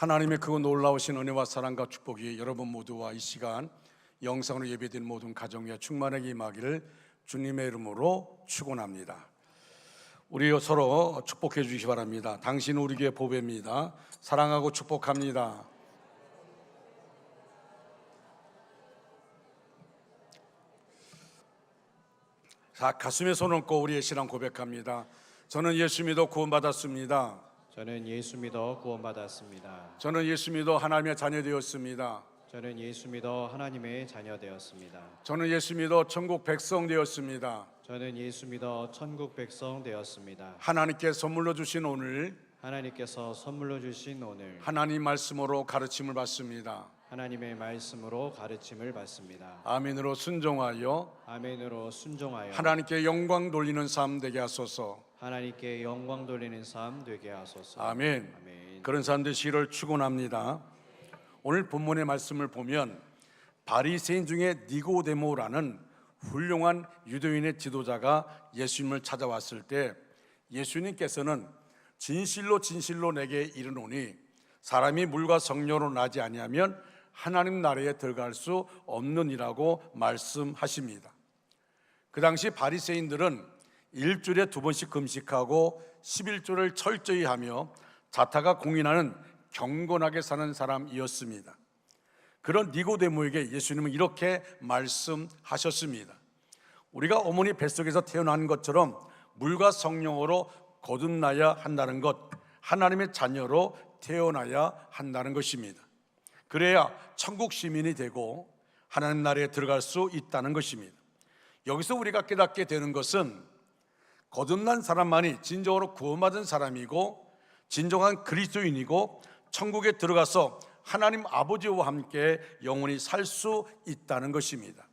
하나님의 그 놀라우신 은혜와 사랑과 축복이 여러분 모두와 이 시간 영상으로 예배드린 모든 가정에 충만하게 임하기를 주님의 이름으로 축원합니다. 우리 서로 축복해 주시기 바랍니다. 당신은 우리 교회 보배입니다. 사랑하고 축복합니다. 자, 가슴에 손 얹고 우리의 신앙 고백합니다. 저는 예수 믿어 구원받았습니다. 저는 예수 믿어 구원받았습니다. 저는 예수 믿어 하나님의 자녀 되었습니다. 저는 예수 믿어 하나님의 자녀 되었습니다. 저는 예수 믿어 천국 백성 되었습니다. 저는 예수 믿어 천국 백성 되었습니다. 하나님께 선물로 주신 오늘, 하나님께서 선물로 주신 오늘, 하나님 말씀으로 가르침을 받습니다. 하나님의 말씀으로 가르침을 받습니다. 아멘으로 순종하여 아멘으로 순종하여 하나님께 영광 돌리는 삶 되게 하소서. 하나님께 영광 돌리는 삶 되게 하소서. 아멘. 아멘. 그런 사람 되시기를 축원합니다. 오늘 본문의 말씀을 보면 바리새인 중에 니고데모라는 훌륭한 유대인의 지도자가 예수님을 찾아왔을 때 예수님께서는 진실로 진실로 내게 이르노니 사람이 물과 성령으로 나지 아니하면 하나님 나라에 들어갈 수 없느니라고 말씀하십니다. 그 당시 바리새인들은 일주일에 2번씩 금식하고 11조를 철저히 하며 자타가 공인하는 경건하게 사는 사람이었습니다. 그런 니고데모에게 예수님은 이렇게 말씀하셨습니다. 우리가 어머니 뱃속에서 태어난 것처럼 물과 성령으로 거듭나야 한다는 것, 하나님의 자녀로 태어나야 한다는 것입니다. 그래야 천국 시민이 되고 하나님 나라에 들어갈 수 있다는 것입니다. 여기서 우리가 깨닫게 되는 것은 거듭난 사람만이 진정으로 구원받은 사람이고 진정한 그리스도인이고 천국에 들어가서 하나님 아버지와 함께 영원히 살 수 있다는 것입니다.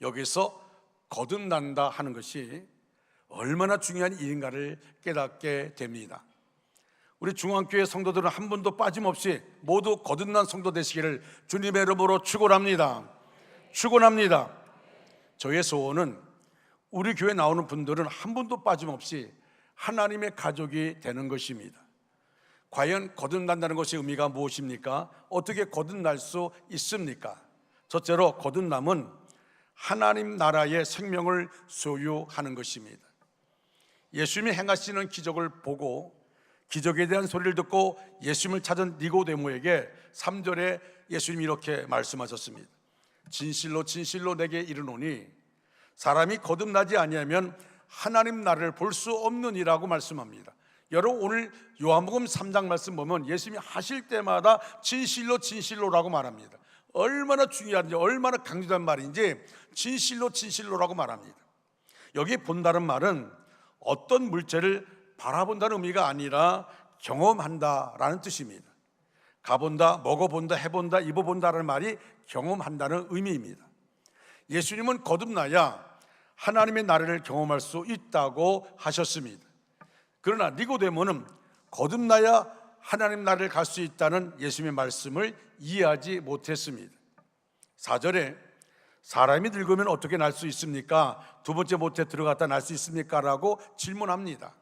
여기서 거듭난다 하는 것이 얼마나 중요한 일인가를 깨닫게 됩니다. 우리 중앙교회 성도들은 한 분도 빠짐없이 모두 거듭난 성도 되시기를 주님의 이름으로 축원합니다. 축원합니다. 저의 소원은 우리 교회 나오는 분들은 한 분도 빠짐없이 하나님의 가족이 되는 것입니다. 과연 거듭난다는 것의 의미가 무엇입니까? 어떻게 거듭날 수 있습니까? 첫째로 거듭남은 하나님 나라의 생명을 소유하는 것입니다. 예수님이 행하시는 기적을 보고 기적에 대한 소리를 듣고 예수님을 찾은 니고데모에게 3절에 예수님이 이렇게 말씀하셨습니다. 진실로 진실로 내게 이르노니 사람이 거듭나지 아니하면 하나님 나라를 볼 수 없느니라고 말씀합니다. 여러분 오늘 요한복음 3장 말씀 보면 예수님이 하실 때마다 진실로 진실로라고 말합니다. 얼마나 중요한지 얼마나 강조된 말인지 진실로 진실로라고 말합니다. 여기 본다는 말은 어떤 물체를 바라본다는 의미가 아니라 경험한다라는 뜻입니다. 가본다, 먹어본다, 해본다, 입어본다라는 말이 경험한다는 의미입니다. 예수님은 거듭나야 하나님의 나라를 경험할 수 있다고 하셨습니다. 그러나 니고데모는 거듭나야 하나님 나라를 갈 수 있다는 예수님의 말씀을 이해하지 못했습니다. 4절에 사람이 늙으면 어떻게 날 수 있습니까? 2번째 모태에 들어갔다 날 수 있습니까? 라고 질문합니다.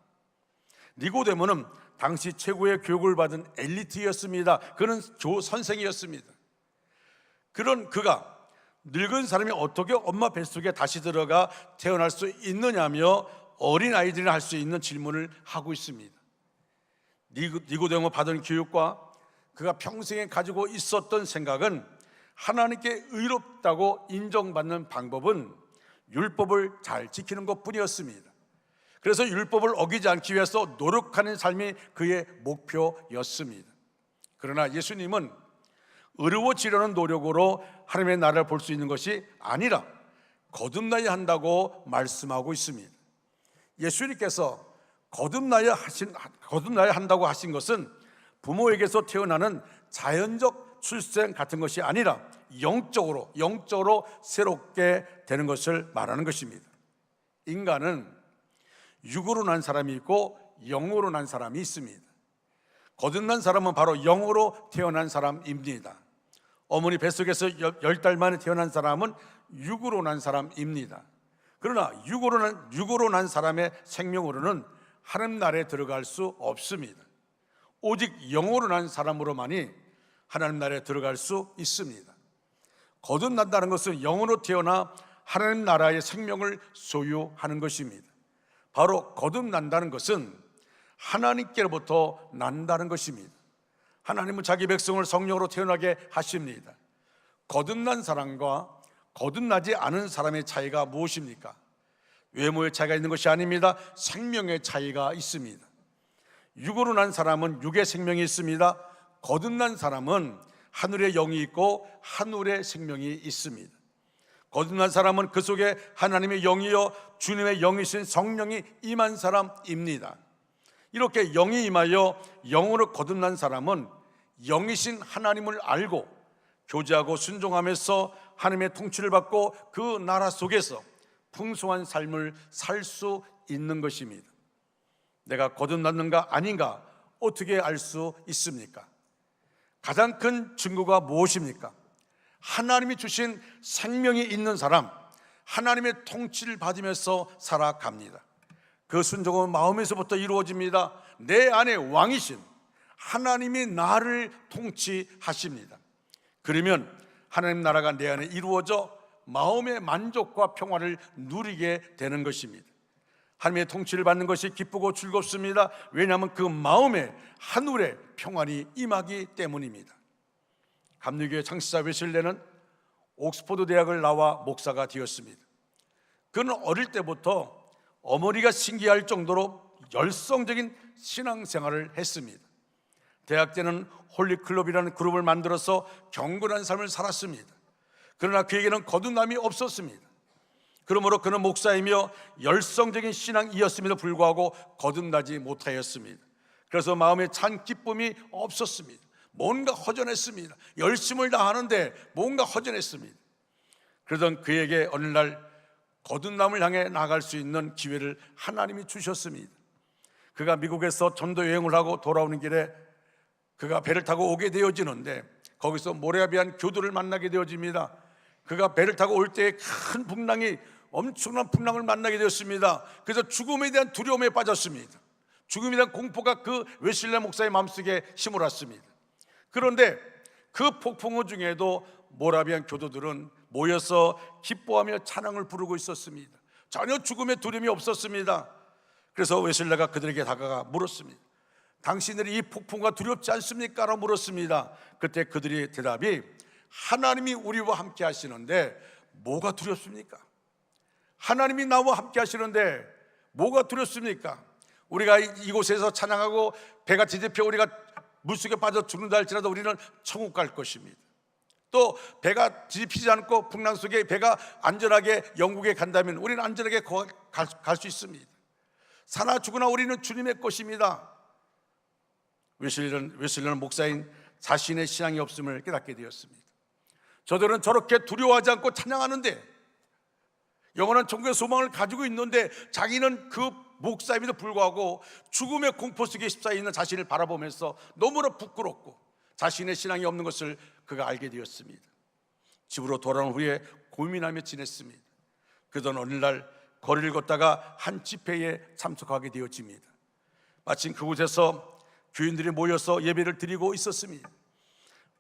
니고데모는 당시 최고의 교육을 받은 엘리트였습니다. 그는 선생이었습니다. 그런 그가 늙은 사람이 어떻게 엄마 뱃속에 다시 들어가 태어날 수 있느냐며 어린아이들이 할 수 있는 질문을 하고 있습니다. 니고데모 받은 교육과 그가 평생에 가지고 있었던 생각은 하나님께 의롭다고 인정받는 방법은 율법을 잘 지키는 것뿐이었습니다. 그래서 율법을 어기지 않기 위해서 노력하는 삶이 그의 목표였습니다. 그러나 예수님은 의로워지려는 노력으로 하나님의 나라를 볼 수 있는 것이 아니라 거듭나야 한다고 말씀하고 있습니다. 예수님께서 거듭나야 한다고 하신 것은 부모에게서 태어나는 자연적 출생 같은 것이 아니라 영적으로 새롭게 되는 것을 말하는 것입니다. 인간은 육으로 난 사람이 있고 영으로 난 사람이 있습니다. 거듭난 사람은 바로 영으로 태어난 사람입니다. 어머니 뱃속에서 10달 만에 태어난 사람은 육으로 난 사람입니다. 그러나 육으로 난 사람의 생명으로는 하나님 나라에 들어갈 수 없습니다. 오직 영으로 난 사람으로만이 하나님 나라에 들어갈 수 있습니다. 거듭난다는 것은 영으로 태어나 하나님 나라의 생명을 소유하는 것입니다. 바로 거듭난다는 것은 하나님께로부터 난다는 것입니다. 하나님은 자기 백성을 성령으로 태어나게 하십니다. 거듭난 사람과 거듭나지 않은 사람의 차이가 무엇입니까? 외모의 차이가 있는 것이 아닙니다. 생명의 차이가 있습니다. 육으로 난 사람은 육의 생명이 있습니다. 거듭난 사람은 하늘의 영이 있고 하늘의 생명이 있습니다. 거듭난 사람은 그 속에 하나님의 영이요 주님의 영이신 성령이 임한 사람입니다. 이렇게 영이 임하여 영으로 거듭난 사람은 영이신 하나님을 알고 교제하고 순종하면서 하나님의 통치를 받고 그 나라 속에서 풍성한 삶을 살 수 있는 것입니다. 내가 거듭났는가 아닌가 어떻게 알 수 있습니까? 가장 큰 증거가 무엇입니까? 하나님이 주신 생명이 있는 사람, 하나님의 통치를 받으면서 살아갑니다. 그 순종은 마음에서부터 이루어집니다. 내 안에 왕이신 하나님이 나를 통치하십니다. 그러면 하나님 나라가 내 안에 이루어져 마음의 만족과 평화를 누리게 되는 것입니다. 하나님의 통치를 받는 것이 기쁘고 즐겁습니다. 왜냐하면 그 마음에 하늘의 평안이 임하기 때문입니다. 감리교회 창시자 웨슬레는 옥스퍼드 대학을 나와 목사가 되었습니다. 그는 어릴 때부터 어머니가 신기할 정도로 열성적인 신앙생활을 했습니다. 대학 때는 홀리클럽이라는 그룹을 만들어서 경건한 삶을 살았습니다. 그러나 그에게는 거듭남이 없었습니다. 그러므로 그는 목사이며 열성적인 신앙이었음에도 불구하고 거듭나지 못하였습니다. 그래서 마음에 찬 기쁨이 없었습니다. 뭔가 허전했습니다. 열심을 다하는데 뭔가 허전했습니다. 그러던 그에게 어느 날 거듭남을 향해 나갈 수 있는 기회를 하나님이 주셨습니다. 그가 미국에서 전도 여행을 하고 돌아오는 길에 그가 배를 타고 오게 되어지는데 거기서 모라비안 교도를 만나게 되어집니다. 그가 배를 타고 올 때에 큰 풍랑이 엄청난 풍랑을 만나게 되었습니다. 그래서 죽음에 대한 두려움에 빠졌습니다. 죽음에 대한 공포가 그 웨슬레 목사의 마음속에 힘을 왔습니다. 그런데 그 폭풍우 중에도 모라비안 교도들은 모여서 기뻐하며 찬양을 부르고 있었습니다. 전혀 죽음의 두려움이 없었습니다. 그래서 웨슬레가 그들에게 다가가 물었습니다. 당신들이 이 폭풍과 두렵지 않습니까? 라고 물었습니다. 그때 그들의 대답이 하나님이 우리와 함께 하시는데 뭐가 두렵습니까? 하나님이 나와 함께 하시는데 뭐가 두렵습니까? 우리가 이곳에서 찬양하고 배가 뒤집혀 우리가 물속에 빠져 죽는다 할지라도 우리는 천국 갈 것입니다. 또 배가 뒤집히지 않고 풍랑 속에 배가 안전하게 영국에 간다면 우리는 안전하게 갈 수 있습니다. 사나 죽으나 우리는 주님의 것입니다. 웨슬레는 목사인 자신의 신앙이 없음을 깨닫게 되었습니다. 저들은 저렇게 두려워하지 않고 찬양하는데 영원한 천국의 소망을 가지고 있는데 자기는 그 목사임에도 불구하고 죽음의 공포 속에 휩싸여 있는 자신을 바라보면서 너무나 부끄럽고 자신의 신앙이 없는 것을 그가 알게 되었습니다. 집으로 돌아온 후에 고민하며 지냈습니다. 그러던 어느 날 거리를 걷다가 한 집회에 참석하게 되어집니다. 마침 그곳에서 교인들이 모여서 예배를 드리고 있었습니다.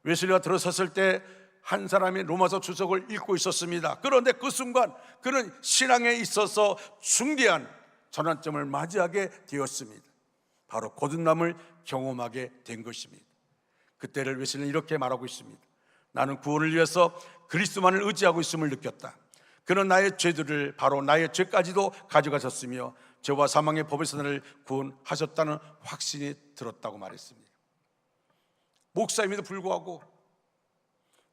웨슬리가 들어섰을 때 한 사람이 로마서 주석을 읽고 있었습니다. 그런데 그 순간 그는 신앙에 있어서 중대한 전환점을 맞이하게 되었습니다. 바로 거듭남을 경험하게 된 것입니다. 그때를 웨슬리는 이렇게 말하고 있습니다. 나는 구원을 위해서 그리스도만을 의지하고 있음을 느꼈다. 그는 나의 죄들을 바로 나의 죄까지도 가져가셨으며 죄와 사망의 법에서 나를 구원하셨다는 확신이 들었다고 말했습니다. 목사임에도 불구하고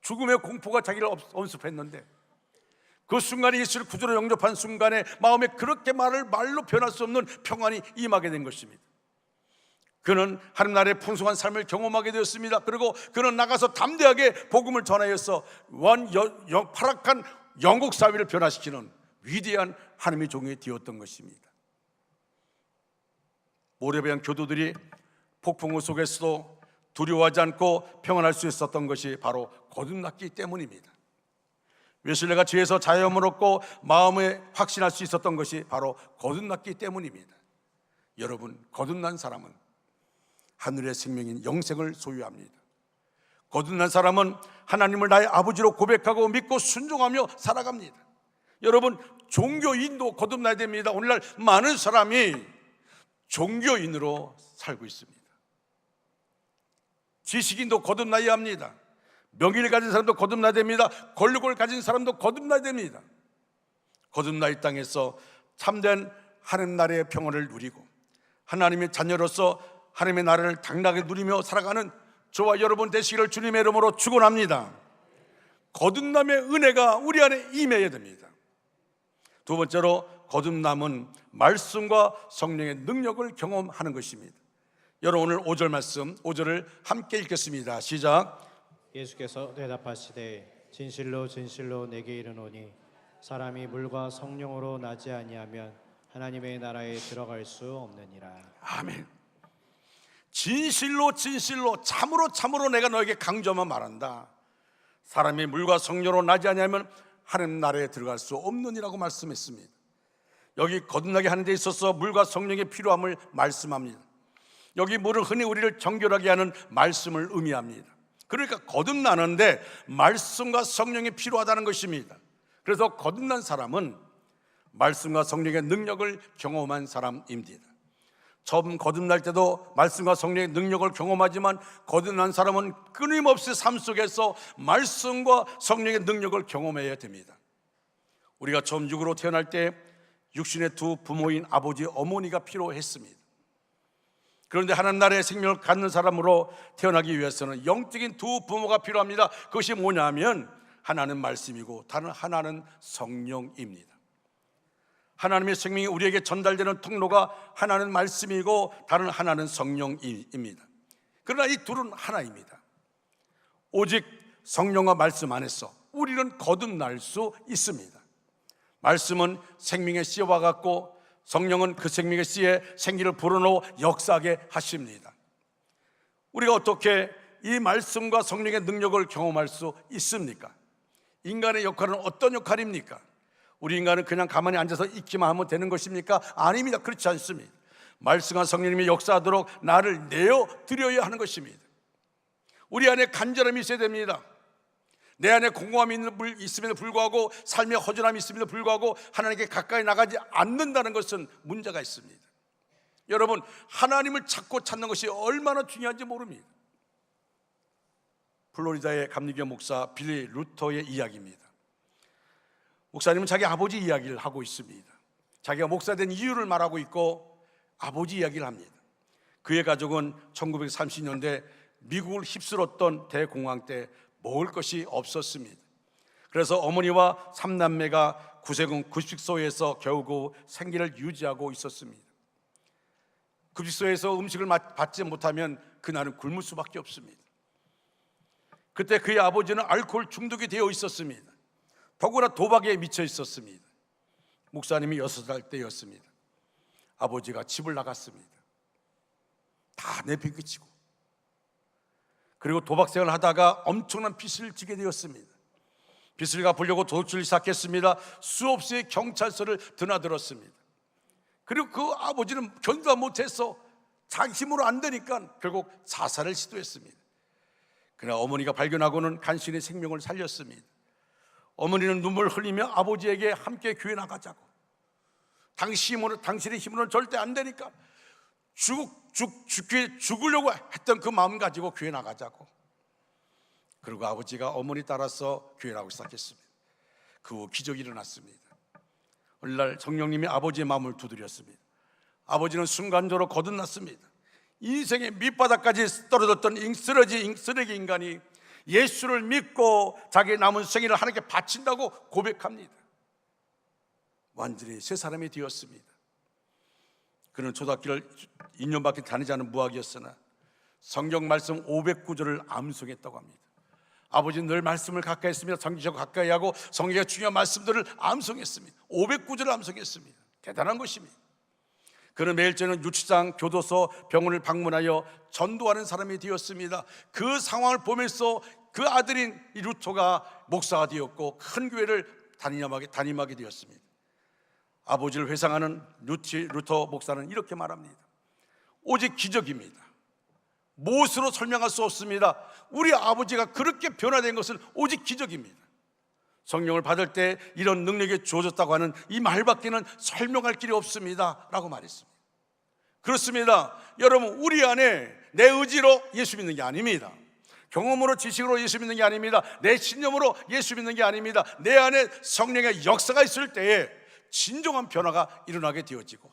죽음의 공포가 자기를 엄습했는데 그 순간에 예수를 구주로 영접한 순간에 마음에 그렇게 말로 표현할 수 없는 평안이 임하게 된 것입니다. 그는 하나님 나라의 풍성한 삶을 경험하게 되었습니다. 그리고 그는 나가서 담대하게 복음을 전하여서 파락한 영국 사회를 변화시키는 위대한 하나님의 종이 되었던 것입니다. 모라비안 교도들이 폭풍우 속에서도 두려워하지 않고 평안할 수 있었던 것이 바로 거듭났기 때문입니다. 웨슬레가 죄에서 자유함을 얻고 마음에 확신할 수 있었던 것이 바로 거듭났기 때문입니다. 여러분, 거듭난 사람은 하늘의 생명인 영생을 소유합니다. 거듭난 사람은 하나님을 나의 아버지로 고백하고 믿고 순종하며 살아갑니다. 여러분, 종교인도 거듭나야 됩니다. 오늘날 많은 사람이 종교인으로 살고 있습니다. 지식인도 거듭나야 합니다. 명예를 가진 사람도 거듭나야 됩니다. 권력을 가진 사람도 거듭나야 됩니다. 거듭나 이 땅에서 참된 하나님 나라의 평안을 누리고 하나님의 자녀로서 하나님의 나라를 당당하게 누리며 살아가는 저와 여러분 되시기를 주님의 이름으로 축원합니다. 거듭남의 은혜가 우리 안에 임해야 됩니다. 두 번째로, 거듭남은 말씀과 성령의 능력을 경험하는 것입니다. 여러분, 오늘 5절 말씀, 5절을 함께 읽겠습니다. 시작. 예수께서 대답하시되 진실로 진실로 내게 이르노니 사람이 물과 성령으로 나지 아니하면 하나님의 나라에 들어갈 수 없느니라. 아멘. 진실로 진실로 참으로 참으로 내가 너에게 강조하며 말한다. 사람이 물과 성령으로 나지 아니하면 하나님 나라에 들어갈 수 없느니라고 말씀했습니다. 여기 거듭나게 하는 데 있어서 물과 성령의 필요함을 말씀합니다. 여기 물은 흔히 우리를 정결하게 하는 말씀을 의미합니다. 그러니까 거듭나는데 말씀과 성령이 필요하다는 것입니다. 그래서 거듭난 사람은 말씀과 성령의 능력을 경험한 사람입니다. 처음 거듭날 때도 말씀과 성령의 능력을 경험하지만 거듭난 사람은 끊임없이 삶 속에서 말씀과 성령의 능력을 경험해야 됩니다. 우리가 처음 육으로 태어날 때 육신의 두 부모인 아버지, 어머니가 필요했습니다. 그런데 하나님 나라의 생명을 갖는 사람으로 태어나기 위해서는 영적인 두 부모가 필요합니다. 그것이 뭐냐면 하나는 말씀이고 다른 하나는 성령입니다. 하나님의 생명이 우리에게 전달되는 통로가 하나는 말씀이고 다른 하나는 성령입니다. 그러나 이 둘은 하나입니다. 오직 성령과 말씀 안에서 우리는 거듭날 수 있습니다. 말씀은 생명의 씨와 같고 성령은 그 생명의 씨에 생기를 불어넣어 역사하게 하십니다. 우리가 어떻게 이 말씀과 성령의 능력을 경험할 수 있습니까? 인간의 역할은 어떤 역할입니까? 우리 인간은 그냥 가만히 앉아서 있기만 하면 되는 것입니까? 아닙니다. 그렇지 않습니다. 말씀과 성령님이 역사하도록 나를 내어 드려야 하는 것입니다. 우리 안에 간절함이 있어야 됩니다. 내 안에 공허함이 있음에도 불구하고 삶의 허전함이 있음에도 불구하고 하나님께 가까이 나가지 않는다는 것은 문제가 있습니다. 여러분, 하나님을 찾고 찾는 것이 얼마나 중요한지 모릅니다. 플로리다의 감리교 목사 빌리 루터의 이야기입니다. 목사님은 자기 아버지 이야기를 하고 있습니다. 자기가 목사 된 이유를 말하고 있고 아버지 이야기를 합니다. 그의 가족은 1930년대 미국을 휩쓸었던 대공황 때 먹을 것이 없었습니다. 그래서 어머니와 3남매가 구세군 급식소에서 겨우고 생계를 유지하고 있었습니다. 급식소에서 음식을 받지 못하면 그날은 굶을 수밖에 없습니다. 그때 그의 아버지는 알코올 중독이 되어 있었습니다. 더구나 도박에 미쳐 있었습니다. 목사님이 6살 때였습니다. 아버지가 집을 나갔습니다. 다 내팽개치고, 그리고 도박 생활을 하다가 엄청난 빚을 지게 되었습니다. 빚을 갚으려고 도둑질을 시작했습니다. 수없이 경찰서를 드나들었습니다. 그리고 그 아버지는 견디다 못해서 자기 힘으로 안 되니까 결국 자살을 시도했습니다. 그러나 어머니가 발견하고는 간신히 생명을 살렸습니다. 어머니는 눈물 흘리며 아버지에게 함께 교회 나가자고, 당신의 힘으로는 절대 안 되니까 죽으려고 했던 그 마음 가지고 교회 나가자고. 그리고 아버지가 어머니 따라서 교회 나가기 시작했습니다. 그 후 기적이 일어났습니다. 어느 날 성령님이 아버지의 마음을 두드렸습니다. 아버지는 순간적으로 거듭났습니다. 인생의 밑바닥까지 떨어졌던 쓰레기 인간이 예수를 믿고 자기의 남은 생애를 하나님께 바친다고 고백합니다. 완전히 새 사람이 되었습니다. 그는 초등학교를 2년밖에 다니지 않은 무학이었으나 성경 말씀 509절을 암송했다고 합니다. 아버지는 늘 말씀을 가까이 했습니다. 성경과 가까이 하고 성경의 중요한 말씀들을 암송했습니다. 509절을 암송했습니다. 대단한 것입니다. 그는 매일 저는 유치장, 교도소, 병원을 방문하여 전도하는 사람이 되었습니다. 그 상황을 보면서 그 아들인 이 루터가 목사가 되었고 큰 교회를 담임하게 되었습니다. 아버지를 회상하는 루터 목사는 이렇게 말합니다. 오직 기적입니다. 무엇으로 설명할 수 없습니다. 우리 아버지가 그렇게 변화된 것은 오직 기적입니다. 성령을 받을 때 이런 능력이 주어졌다고 하는 이 말밖에는 설명할 길이 없습니다 라고 말했습니다. 그렇습니다. 여러분, 우리 안에 내 의지로 예수 믿는 게 아닙니다. 경험으로 지식으로 예수 믿는 게 아닙니다. 내 신념으로 예수 믿는 게 아닙니다. 내 안에 성령의 역사가 있을 때에 진정한 변화가 일어나게 되어지고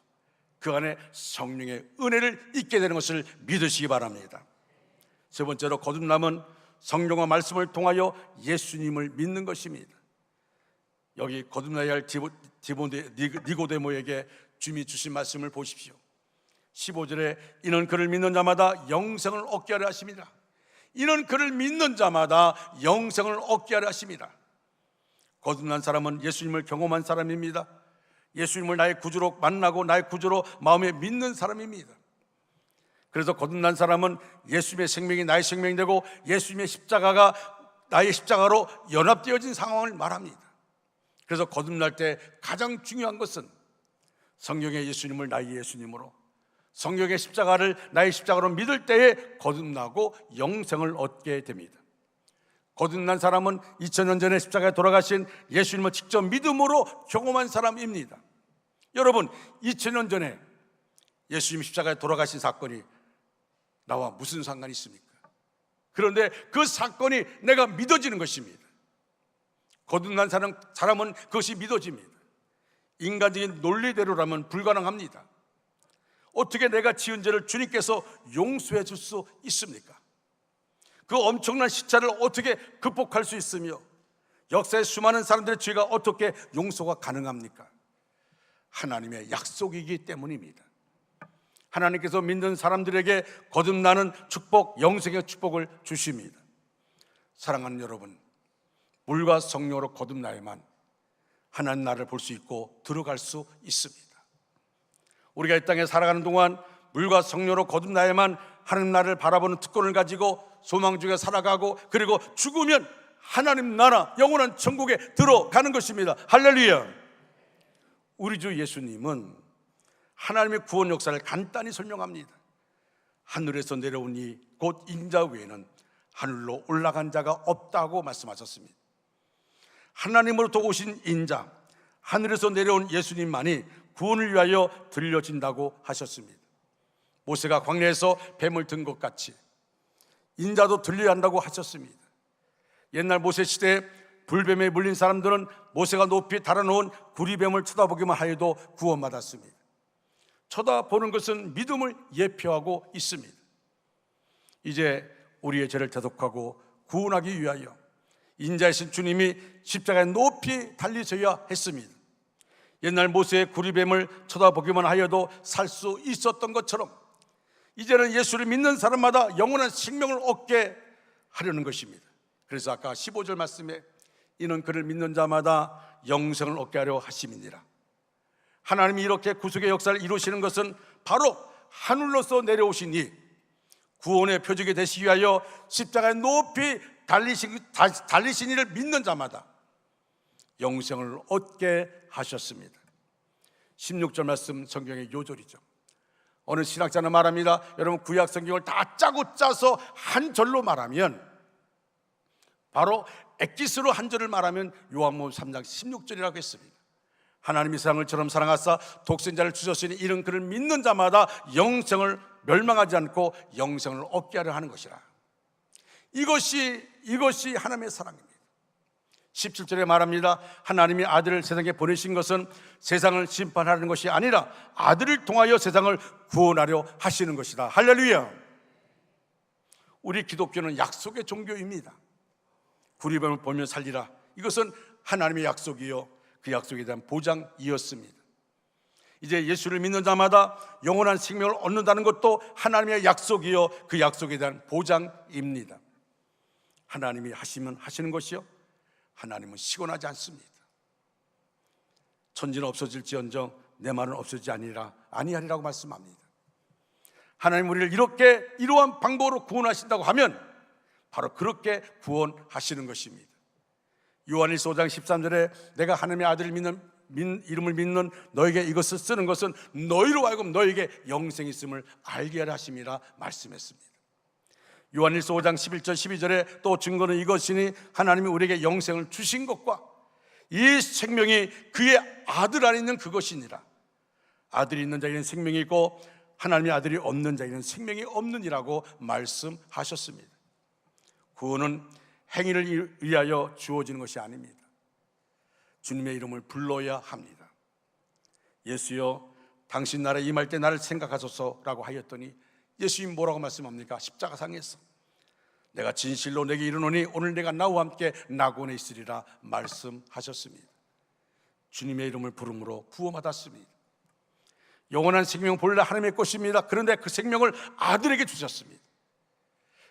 그 안에 성령의 은혜를 잊게 되는 것을 믿으시기 바랍니다. 세 번째로 거듭남은 성령과 말씀을 통하여 예수님을 믿는 것입니다. 여기 거듭나야 할 니고데모에게 주님이 주신 말씀을 보십시오. 15절에 이는 그를 믿는 자마다 영생을 얻게 하려 하십니다. 이는 그를 믿는 자마다 영생을 얻게 하려 하십니다. 거듭난 사람은 예수님을 경험한 사람입니다. 예수님을 나의 구주로 만나고 나의 구주로 마음에 믿는 사람입니다. 그래서 거듭난 사람은 예수님의 생명이 나의 생명이 되고 예수님의 십자가가 나의 십자가로 연합되어진 상황을 말합니다. 그래서 거듭날 때 가장 중요한 것은 성령의 예수님을 나의 예수님으로, 성령의 십자가를 나의 십자가로 믿을 때에 거듭나고 영생을 얻게 됩니다. 거듭난 사람은 2000년 전에 십자가에 돌아가신 예수님을 직접 믿음으로 경험한 사람입니다. 여러분, 2000년 전에 예수님 십자가에 돌아가신 사건이 나와 무슨 상관이 있습니까? 그런데 그 사건이 내가 믿어지는 것입니다. 거듭난 사람은 그것이 믿어집니다. 인간적인 논리대로라면 불가능합니다. 어떻게 내가 지은 죄를 주님께서 용서해 줄 수 있습니까? 그 엄청난 시차를 어떻게 극복할 수 있으며 역사의 수많은 사람들의 죄가 어떻게 용서가 가능합니까? 하나님의 약속이기 때문입니다. 하나님께서 믿는 사람들에게 거듭나는 축복, 영생의 축복을 주십니다. 사랑하는 여러분, 물과 성령으로 거듭나야만 하나님 나라를 볼 수 있고 들어갈 수 있습니다. 우리가 이 땅에 살아가는 동안 물과 성령으로 거듭나야만 하나님 나라를 바라보는 특권을 가지고 소망 중에 살아가고 그리고 죽으면 하나님 나라 영원한 천국에 들어가는 것입니다. 할렐루야. 우리 주 예수님은 하나님의 구원 역사를 간단히 설명합니다. 하늘에서 내려온 이 곧 인자 외에는 하늘로 올라간 자가 없다고 말씀하셨습니다. 하나님으로부터 오신 인자, 하늘에서 내려온 예수님만이 구원을 위하여 들려진다고 하셨습니다. 모세가 광야에서 뱀을 든 것 같이 인자도 들려야 한다고 하셨습니다. 옛날 모세 시대에 불뱀에 물린 사람들은 모세가 높이 달아놓은 구리뱀을 쳐다보기만 하여도 구원받았습니다. 쳐다보는 것은 믿음을 예표하고 있습니다. 이제 우리의 죄를 대속하고 구원하기 위하여 인자이신 주님이 십자가에 높이 달리셔야 했습니다. 옛날 모세의 구리뱀을 쳐다보기만 하여도 살 수 있었던 것처럼 이제는 예수를 믿는 사람마다 영원한 생명을 얻게 하려는 것입니다. 그래서 아까 15절 말씀에 이는 그를 믿는 자마다 영생을 얻게 하려 하심이니라. 하나님이 이렇게 구속의 역사를 이루시는 것은 바로 하늘로서 내려오신 이 구원의 표적이 되시기 위하여 십자가에 높이 달리신 이를 믿는 자마다 영생을 얻게 하셨습니다. 16절 말씀 성경의 요절이죠. 어느 신학자는 말합니다. 여러분, 구약 성경을 다 짜고 짜서 한 절로 말하면 바로 엑기스로 한 절을 말하면 요한복음 3장 16절이라고 했습니다. 하나님이 세상을 처럼 사랑하사 독생자를 주셨으니 이는 그를 믿는 자마다 영생을 멸망하지 않고 영생을 얻게 하려 하는 것이라. 이것이 하나님의 사랑입니다. 17절에 말합니다. 하나님이 아들을 세상에 보내신 것은 세상을 심판하는 것이 아니라 아들을 통하여 세상을 구원하려 하시는 것이다. 할렐루야. 우리 기독교는 약속의 종교입니다. 구리뱀을 보며 살리라. 이것은 하나님의 약속이요 그 약속에 대한 보장이었습니다. 이제 예수를 믿는 자마다 영원한 생명을 얻는다는 것도 하나님의 약속이요 그 약속에 대한 보장입니다. 하나님이 하시면 하시는 것이요 하나님은 시건하지 않습니다. 천지는 없어질지언정 내 말은 없어지지 아니하리라고 말씀합니다. 하나님 우리를 이렇게 이러한 방법으로 구원하신다고 하면 바로 그렇게 구원하시는 것입니다. 요한일서 5장 13절에 내가 하나님의 아들을 이름을 믿는 너에게 이것을 쓰는 것은 너희로 하여금 너에게 영생이 있음을 알게 하려 하심이라 말씀했습니다. 요한일서 5장 11절 12절에 또 증거는 이것이니 하나님이 우리에게 영생을 주신 것과 이 생명이 그의 아들 안에 있는 그것이니라. 아들이 있는 자에게는 생명이 있고 하나님의 아들이 없는 자에게는 생명이 없느니라고 말씀하셨습니다. 구원은 행위를 위하여 주어지는 것이 아닙니다. 주님의 이름을 불러야 합니다. 예수여 당신 나라에 임할 때 나를 생각하소서라고 하였더니 예수님 뭐라고 말씀합니까? 십자가상에서 내가 진실로 내게 이르노니 오늘 내가 나와 함께 낙원에 있으리라 말씀하셨습니다. 주님의 이름을 부름으로 구원받았습니다. 영원한 생명 본래 하나님의 것입니다. 그런데 그 생명을 아들에게 주셨습니다.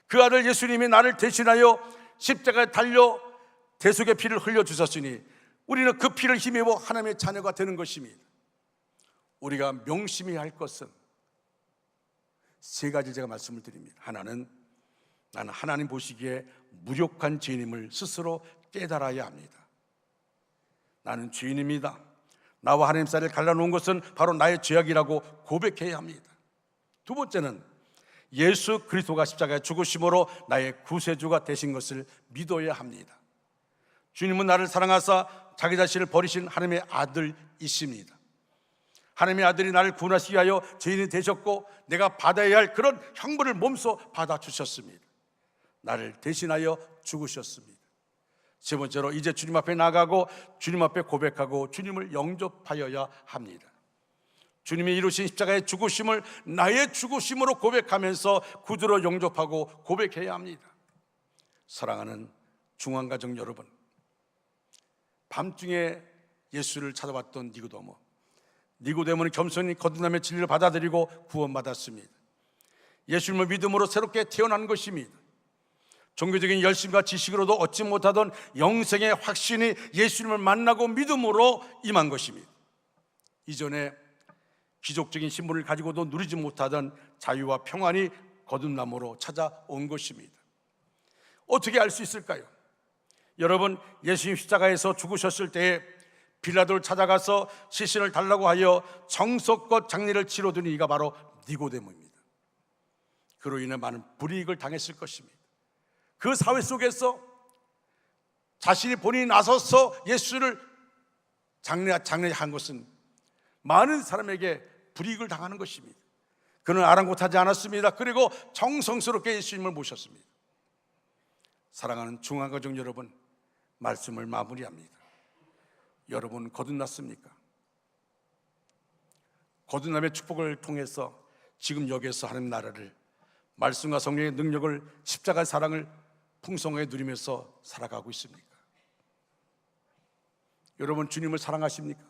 그 아들 예수님이 나를 대신하여 십자가에 달려 대속의 피를 흘려주셨으니 우리는 그 피를 힘입어 하나님의 자녀가 되는 것입니다. 우리가 명심해야 할 것은 세 가지 제가 말씀을 드립니다. 하나는 나는 하나님 보시기에 무력한 죄인임을 스스로 깨달아야 합니다. 나는 죄인입니다. 나와 하나님 사이를 갈라놓은 것은 바로 나의 죄악이라고 고백해야 합니다. 두 번째는 예수 그리스도가 십자가에 죽으심으로 나의 구세주가 되신 것을 믿어야 합니다. 주님은 나를 사랑하사 자기 자신을 버리신 하나님의 아들이십니다. 하나님의 아들이 나를 구원하시기 위하여 죄인이 되셨고 내가 받아야 할 그런 형벌을 몸소 받아주셨습니다. 나를 대신하여 죽으셨습니다. 세 번째로 이제 주님 앞에 나가고 주님 앞에 고백하고 주님을 영접하여야 합니다. 주님이 이루신 십자가의 죽으심을 나의 죽으심으로 고백하면서 구주로 영접하고 고백해야 합니다. 사랑하는 중앙가족 여러분, 밤중에 예수를 찾아왔던 니고데모는 겸손히 거듭남의 진리를 받아들이고 구원받았습니다. 예수님을 믿음으로 새롭게 태어난 것입니다. 종교적인 열심과 지식으로도 얻지 못하던 영생의 확신이 예수님을 만나고 믿음으로 임한 것입니다. 이전에 기족적인 신분을 가지고도 누리지 못하던 자유와 평안이 거듭남으로 찾아온 것입니다. 어떻게 알 수 있을까요? 여러분, 예수님 십자가에서 죽으셨을 때에 빌라도를 찾아가서 시신을 달라고 하여 정석껏 장례를 치러둔 이가 바로 니고데모입니다. 그로 인해 많은 불이익을 당했을 것입니다. 그 사회 속에서 자신이 본인이 나서서 예수를 장례한 것은 많은 사람에게 불이익을 당하는 것입니다. 그는 아랑곳하지 않았습니다. 그리고 정성스럽게 예수님을 모셨습니다. 사랑하는 중앙가족 여러분, 말씀을 마무리합니다. 여러분 거듭났습니까? 거듭남의 축복을 통해서 지금 여기에서 하나님 나라를, 말씀과 성령의 능력을, 십자가의 사랑을 풍성하게 누리면서 살아가고 있습니까? 여러분 주님을 사랑하십니까?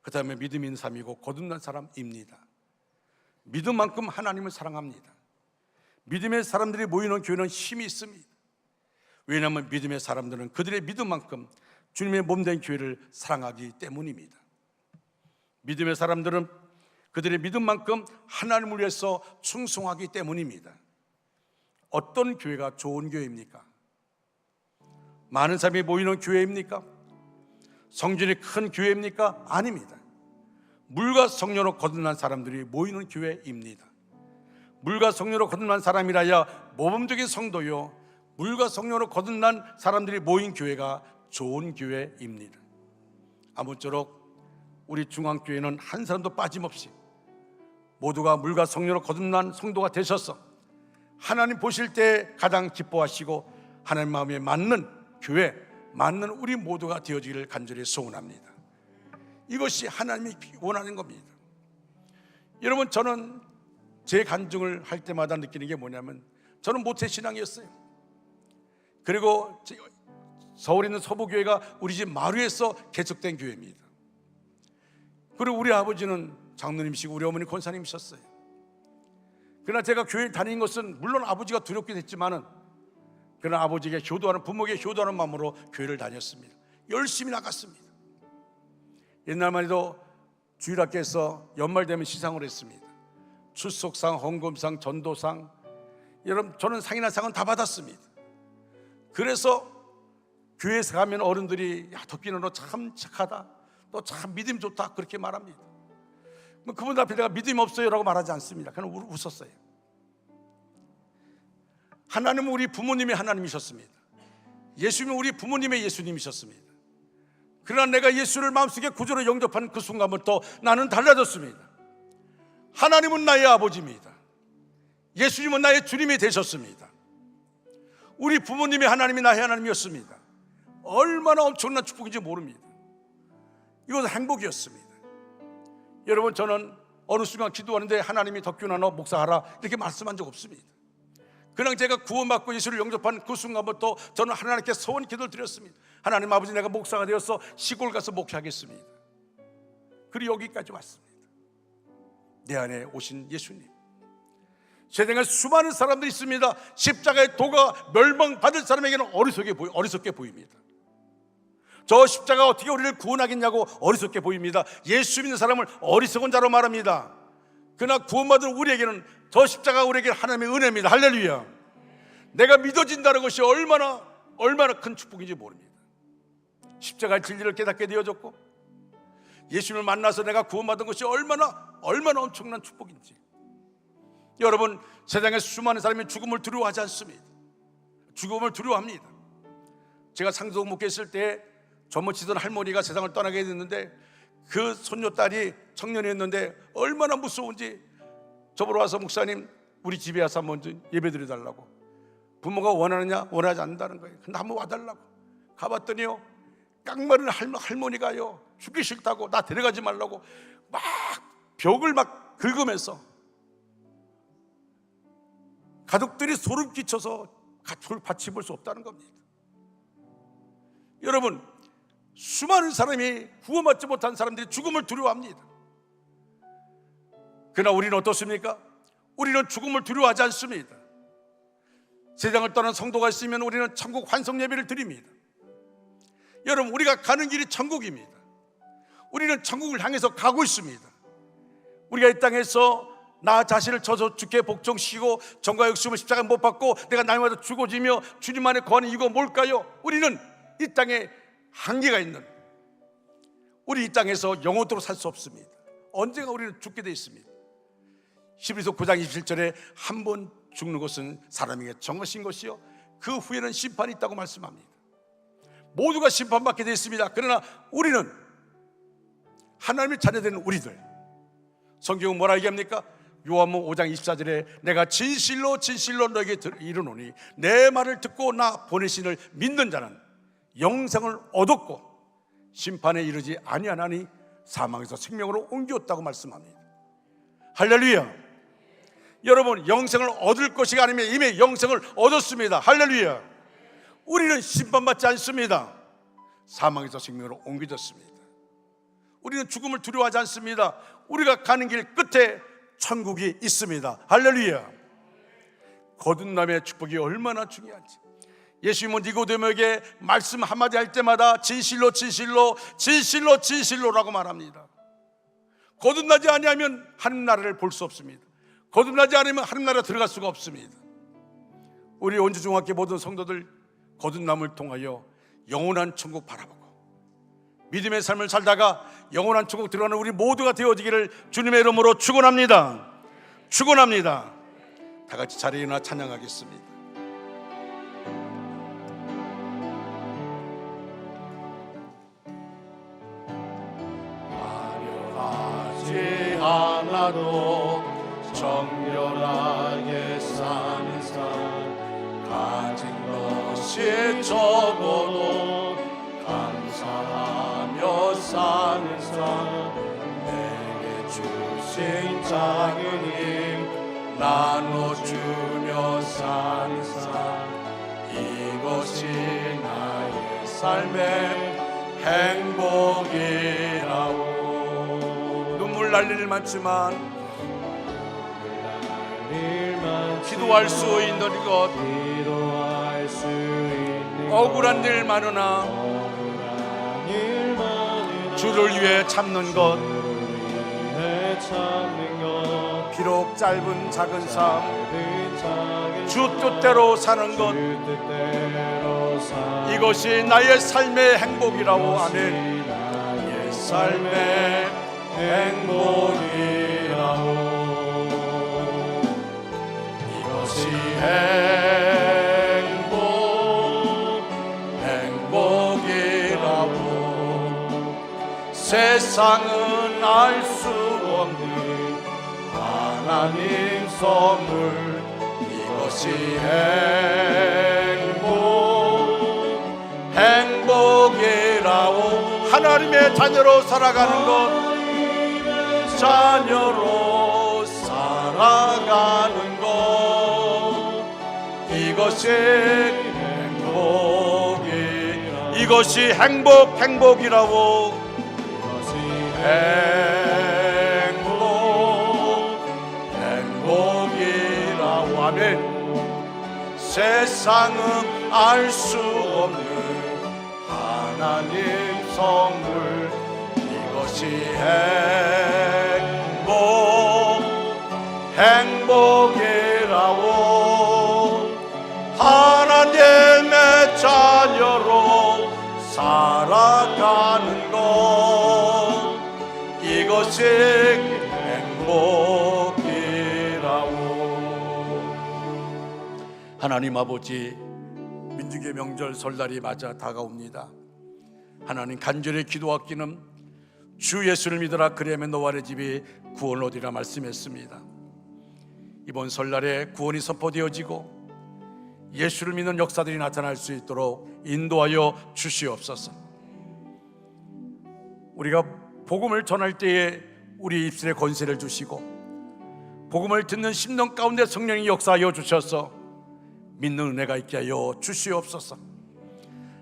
그 다음에 믿음이 있는 삶이고 거듭난 사람입니다. 믿음만큼 하나님을 사랑합니다. 믿음의 사람들이 모이는 교회는 힘이 있습니다. 왜냐하면 믿음의 사람들은 그들의 믿음만큼 주님의 몸된 교회를 사랑하기 때문입니다. 믿음의 사람들은 그들의 믿음만큼 하나님을 위해서 충성하기 때문입니다. 어떤 교회가 좋은 교회입니까? 많은 사람이 모이는 교회입니까? 성전이 큰 교회입니까? 아닙니다. 물과 성령으로 거듭난 사람들이 모이는 교회입니다. 물과 성령으로 거듭난 사람이라야 모범적인 성도요, 물과 성령으로 거듭난 사람들이 모인 교회가 좋은 교회입니다. 아무쪼록 우리 중앙교회는 한 사람도 빠짐없이 모두가 물과 성령으로 거듭난 성도가 되셔서 하나님 보실 때 가장 기뻐하시고 하나님 마음에 맞는 교회, 맞는 우리 모두가 되어지기를 간절히 소원합니다. 이것이 하나님이 원하는 겁니다. 여러분, 저는 제 간증을 할 때마다 느끼는 게 뭐냐면, 저는 모태신앙이었어요. 그리고 서울에 있는 서부교회가 우리 집 마루에서 개척된 교회입니다. 그리고 우리 아버지는 장로님이시고 우리 어머니 권사님이셨어요. 그러나 제가 교회를 다닌 것은 물론 아버지가 두렵긴 했지만은, 그러나 아버지에게 효도하는, 부모에게 효도하는 마음으로 교회를 다녔습니다. 열심히 나갔습니다. 옛날만 해도 주일학교에서 연말 되면 시상을 했습니다. 출석상, 헌금상, 전도상, 여러분 저는 상이나 상은 다 받았습니다. 그래서 교회에서 가면 어른들이, 야, 덕기는 너 참 착하다, 너 참 믿음 좋다, 그렇게 말합니다. 그분들 앞에 내가 믿음 없어요 라고 말하지 않습니다. 그냥 웃었어요. 하나님은 우리 부모님의 하나님이셨습니다. 예수님은 우리 부모님의 예수님이셨습니다. 그러나 내가 예수를 마음속에 구주로 영접한 그 순간부터 나는 달라졌습니다. 하나님은 나의 아버지입니다. 예수님은 나의 주님이 되셨습니다. 우리 부모님의 하나님이 나의 하나님이었습니다. 얼마나 엄청난 축복인지 모릅니다. 이것은 행복이었습니다. 여러분, 저는 어느 순간 기도하는데 하나님이 덕균아 너 목사하라 이렇게 말씀한 적 없습니다. 그냥 제가 구원받고 예수를 영접한 그 순간부터 저는 하나님께 소원 기도를 드렸습니다. 하나님 아버지, 내가 목사가 되어서 시골 가서 목회하겠습니다. 그리고 여기까지 왔습니다. 내 안에 오신 예수님. 세상에 수많은 사람들이 있습니다. 십자가의 도가 멸망받을 사람에게는 어리석게 보입니다. 저 십자가 어떻게 우리를 구원하겠냐고 어리석게 보입니다. 예수 믿는 사람을 어리석은 자로 말합니다. 그러나 구원받은 우리에게는 저 십자가 우리에게 하나님의 은혜입니다. 할렐루야. 내가 믿어진다는 것이 얼마나 큰 축복인지 모릅니다. 십자가의 진리를 깨닫게 되어졌고 예수님을 만나서 내가 구원받은 것이 얼마나 엄청난 축복인지. 여러분, 세상에 수많은 사람이 죽음을 두려워하지 않습니다. 죽음을 두려워합니다. 제가 상속 목회했을 때 젊어지던 할머니가 세상을 떠나게 됐는데 그 손녀딸이 청년이었는데 얼마나 무서운지 저보러 와서 목사님 우리 집에 와서 한번 예배드려 달라고. 부모가 원하느냐 원하지 않는다는 거예요. 근데 한번 와달라고 가봤더니요, 깡마른 할머니가요 죽기 싫다고 나 데려가지 말라고 막 벽을 막 긁으면서 가족들이 소름 끼쳐서 가족을 같이 볼 수 없다는 겁니다. 여러분, 수많은 사람이 구원받지 못한 사람들이 죽음을 두려워합니다. 그러나 우리는 어떻습니까? 우리는 죽음을 두려워하지 않습니다. 세상을 떠난 성도가 있으면 우리는 천국 환송 예배를 드립니다. 여러분, 우리가 가는 길이 천국입니다. 우리는 천국을 향해서 가고 있습니다. 우리가 이 땅에서 나 자신을 저서 주께 복종시키고 정과 욕심을 십자가에 못 박고 내가 날마다 죽어지며 주님 안에 거하는 이유가 뭘까요? 우리는 이 땅에 한계가 있는, 우리 이 땅에서 영원토록 살 수 없습니다. 언젠가 우리는 죽게 되어 있습니다. 히브리서 9장 27절에 한 번 죽는 것은 사람에게 정하신 것이요 그 후에는 심판이 있다고 말씀합니다. 모두가 심판받게 되어 있습니다. 그러나 우리는 하나님의 자녀된 우리들, 성경은 뭐라 얘기합니까? 요한복음 5장 24절에 내가 진실로 너에게 이르노니 내 말을 듣고 나 보내신을 믿는 자는 영생을 얻었고 심판에 이르지 아니하나니 사망에서 생명으로 옮겼다고 말씀합니다. 할렐루야. 여러분, 영생을 얻을 것이 아니면 이미 영생을 얻었습니다. 할렐루야. 우리는 심판받지 않습니다. 사망에서 생명으로 옮겨졌습니다. 우리는 죽음을 두려워하지 않습니다. 우리가 가는 길 끝에 천국이 있습니다. 할렐루야. 거듭남의 축복이 얼마나 중요한지. 예수님은 니고데모에게 말씀 한마디 할 때마다 진실로 진실로라고 말합니다. 거듭나지 아니하면 하나님 나라를 볼 수 없습니다. 거듭나지 않으면 하나님 나라에 들어갈 수가 없습니다. 우리 온주중학교 모든 성도들 거듭남을 통하여 영원한 천국 바라보고 믿음의 삶을 살다가 영원한 천국 들어가는 우리 모두가 되어지기를 주님의 이름으로 축원합니다. 축원합니다. 다 같이 자리에 일어나 찬양하겠습니다. 화려하지 않아도 정결하게 사는 삶, 가진 것이 적어도 감사하며 사는 삶, 내게 주신 작은 힘 나눠주며 사는 삶, 이것이 나의 삶의 행복이라고. 눈물 날 일 많지만 기도할 수 있는 것, 억울한 일 많으나 주를 위해 참는 것, 비록 짧은 작은 삶, 주 뜻대로 사는 것, 이것이 나의 삶의 행복이라고. 아멘. 나의 삶의 행복이라고. 이것이 세상은 알 수 없는 하나님 선물, 이것이 행복이라고. 하나님의 자녀로 살아가는 것, 자녀로 살아가는 것, 이것이 이것이 행복이라고. 행복이라고. 아멘. 세상은 알 수 없는 하나님 선물, 이것이 행복이라고. 하나님의 자녀로 살아가는 것, 이것이 행복이라고. 하나님 아버지, 민족의 명절 설날이 맞아 다가옵니다. 하나님, 간절히 기도하기는 주 예수를 믿으라, 그리하면 너와 내 집이 구원을 얻으리라 말씀했습니다. 이번 설날에 구원이 선포되어지고 예수를 믿는 역사들이 나타날 수 있도록 인도하여 주시옵소서. 우리가 복음을 전할 때에 우리 입술에 권세를 주시고, 복음을 듣는 심령 가운데 성령이 역사하여 주셔서 믿는 은혜가 있게 하여 주시옵소서.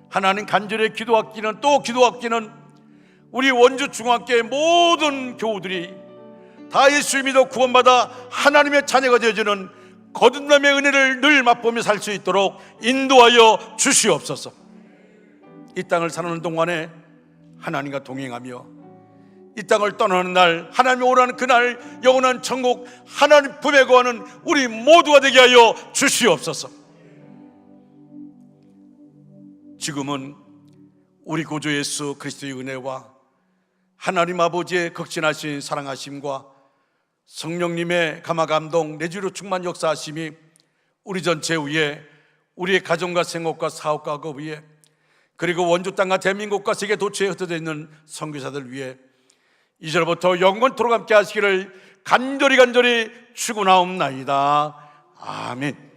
하나님, 간절히 기도하기는, 또 기도하기는 우리 원주 중학교의 모든 교우들이 다 예수 믿어 구원받아 하나님의 자녀가 되어지는 거듭남의 은혜를 늘 맛보며 살 수 있도록 인도하여 주시옵소서. 이 땅을 사는 동안에 하나님과 동행하며 이 땅을 떠나는 날, 하나님이 오라는 그날 영원한 천국 하나님 품에 거하는 우리 모두가 되게 하여 주시옵소서. 지금은 우리 구주 예수 그리스도의 은혜와 하나님 아버지의 극진하신 사랑하심과 성령님의 감화감동 내주로 충만 역사하심이 우리 전체 위에, 우리의 가정과 생업과 사업과 그 위에, 그리고 원주 땅과 대한민국과 세계 도처에 흩어져 있는 선교사들 위에 이제부터 영원토록 함께 하시기를 간절히 축원하옵나이다. 아멘.